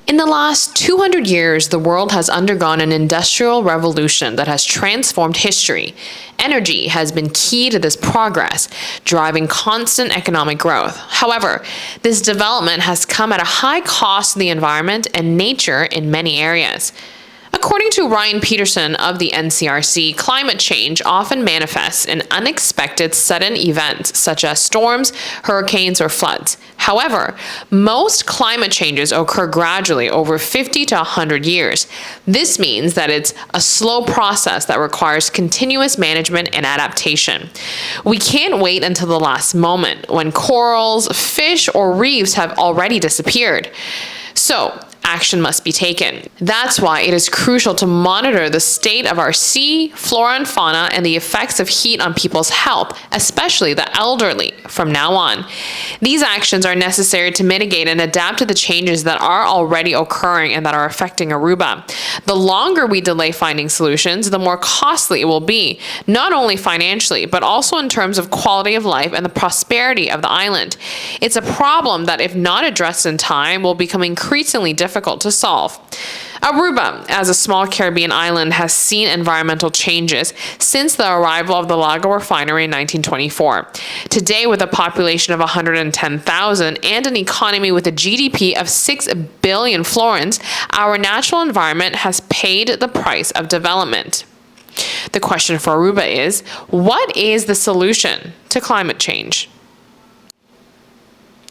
In the last 200 years, the world has undergone an industrial revolution that has transformed history. Energy has been key to this progress, driving constant economic growth. However, this development has come at a high cost to the environment and nature in many areas. According to Ryan Peterson of the NCRC, climate change often manifests in unexpected sudden events such as storms, hurricanes, or floods. However, most climate changes occur gradually over 50 to 100 years. This means that it's a slow process that requires continuous management and adaptation. We can't wait until the last moment when corals, fish, or reefs have already disappeared. So, action must be taken. That's why it is crucial to monitor the state of our sea, flora and fauna, and the effects of heat on people's health, especially the elderly, from now on. These actions are necessary to mitigate and adapt to the changes that are already occurring and that are affecting Aruba. The longer we delay finding solutions, the more costly it will be, not only financially, but also in terms of quality of life and the prosperity of the island. It's a problem that, if not addressed in time, will become increasingly difficult to solve. Aruba, as a small Caribbean island, has seen environmental changes since the arrival of the Lago refinery in 1924. Today, with a population of 110,000 and an economy with a GDP of 6 billion florins, our natural environment has paid the price of development. The question for Aruba is, what is the solution to climate change?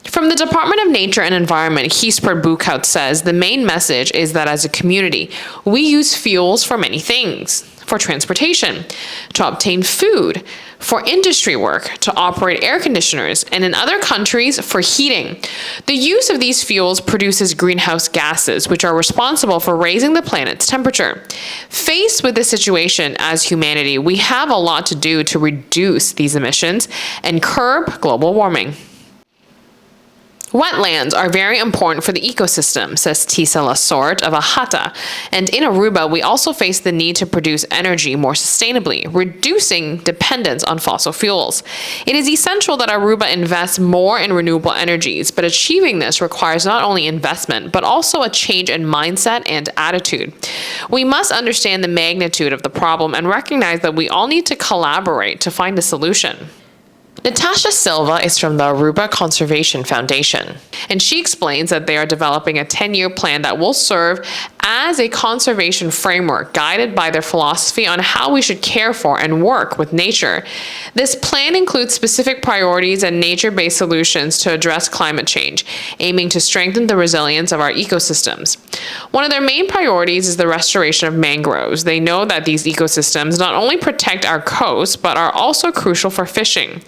From the Department of Nature and Environment, Gisbert Boekhout says the main message is that as a community, we use fuels for many things. For transportation, to obtain food, for industry work, to operate air conditioners, and in other countries, for heating. The use of these fuels produces greenhouse gases, which are responsible for raising the planet's temperature. Faced with this situation as humanity, we have a lot to do to reduce these emissions and curb global warming. Wetlands are very important for the ecosystem, says Tisa Lasorte of Ahata, and in Aruba we also face the need to produce energy more sustainably, reducing dependence on fossil fuels. It is essential that Aruba invests more in renewable energies, but achieving this requires not only investment, but also a change in mindset and attitude. We must understand the magnitude of the problem and recognize that we all need to collaborate to find a solution. Natasha Silva is from the Aruba Conservation Foundation, and she explains that they are developing a 10-year plan that will serve as a conservation framework guided by their philosophy on how we should care for and work with nature. This plan includes specific priorities and nature-based solutions to address climate change, aiming to strengthen the resilience of our ecosystems. One of their main priorities is the restoration of mangroves. They know that these ecosystems not only protect our coast, but are also crucial for fishing.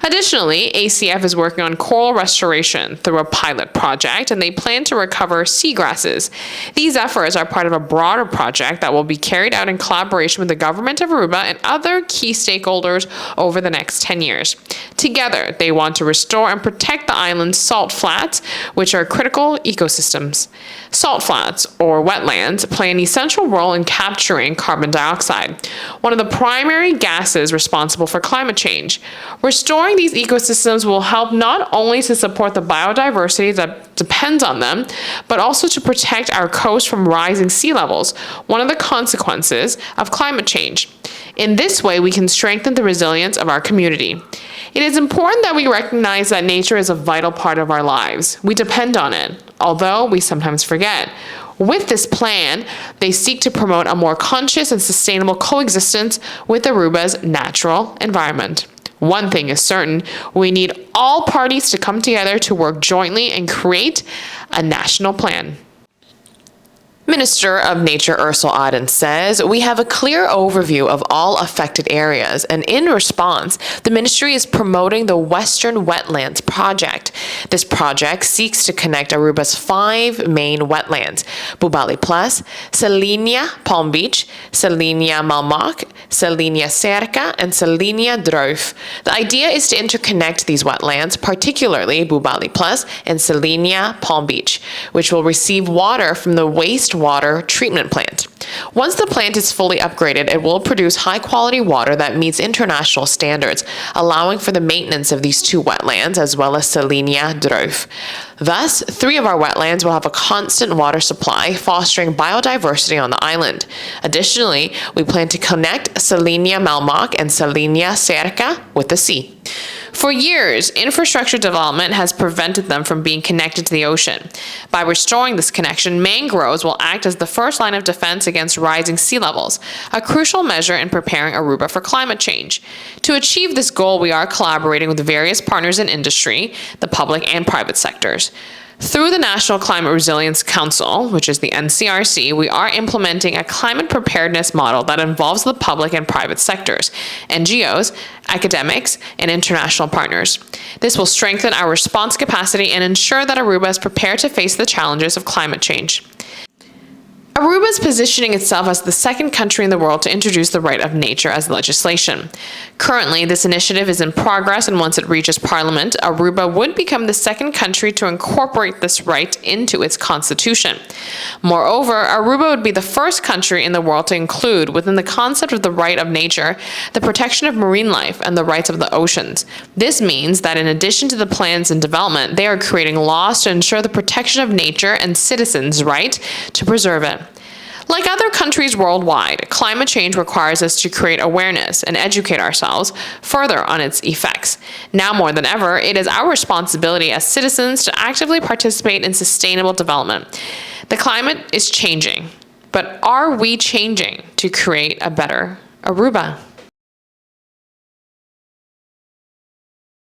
Additionally, ACF is working on coral restoration through a pilot project, and they plan to recover seagrasses. These efforts are part of a broader project that will be carried out in collaboration with the government of Aruba and other key stakeholders over the next 10 years. Together, they want to restore and protect the island's salt flats, which are critical ecosystems. Salt flats, or wetlands, play an essential role in capturing carbon dioxide, one of the primary gases responsible for climate change. Restoring these ecosystems will help not only to support the biodiversity that depends on them, but also to protect our coast from rising sea levels, one of the consequences of climate change. In this way, we can strengthen the resilience of our community. It is important that we recognize that nature is a vital part of our lives. We depend on it, although we sometimes forget. With this plan, they seek to promote a more conscious and sustainable coexistence with Aruba's natural environment. One thing is certain, we need all parties to come together to work jointly and create a national plan. Minister of Nature Ursula Aden says, "We have a clear overview of all affected areas, and in response, the ministry is promoting the Western Wetlands Project. This project seeks to connect Aruba's 5 main wetlands, Bubali Plus, Salinia Palm Beach, Salinia Malmak, Salinia Cerca, and Salinia Druif. The idea is to interconnect these wetlands, particularly Bubali Plus and Salinia Palm Beach, which will receive water from the waste wastewater treatment plant. Once the plant is fully upgraded, it will produce high-quality water that meets international standards, allowing for the maintenance of these two wetlands as well as Salinia Droef. Thus, 3 of our wetlands will have a constant water supply, fostering biodiversity on the island. Additionally, we plan to connect Salinia Malmak and Salinia Cerca with the sea. For years, infrastructure development has prevented them from being connected to the ocean. By restoring this connection, mangroves will act as the first line of defense against rising sea levels, a crucial measure in preparing Aruba for climate change. To achieve this goal, we are collaborating with various partners in industry, the public and private sectors. Through the National Climate Resilience Council, which is the NCRC, we are implementing a climate preparedness model that involves the public and private sectors, NGOs, academics, and international partners. This will strengthen our response capacity and ensure that Aruba is prepared to face the challenges of climate change. Aruba is positioning itself as the second country in the world to introduce the right of nature as legislation. Currently, this initiative is in progress, and once it reaches Parliament, Aruba would become the second country to incorporate this right into its constitution. Moreover, Aruba would be the first country in the world to include within the concept of the right of nature the protection of marine life and the rights of the oceans. This means that in addition to the plans and development, they are creating laws to ensure the protection of nature and citizens' right to preserve it. Like other countries worldwide, climate change requires us to create awareness and educate ourselves further on its effects. Now more than ever, it is our responsibility as citizens to actively participate in sustainable development. The climate is changing, but are we changing to create a better Aruba?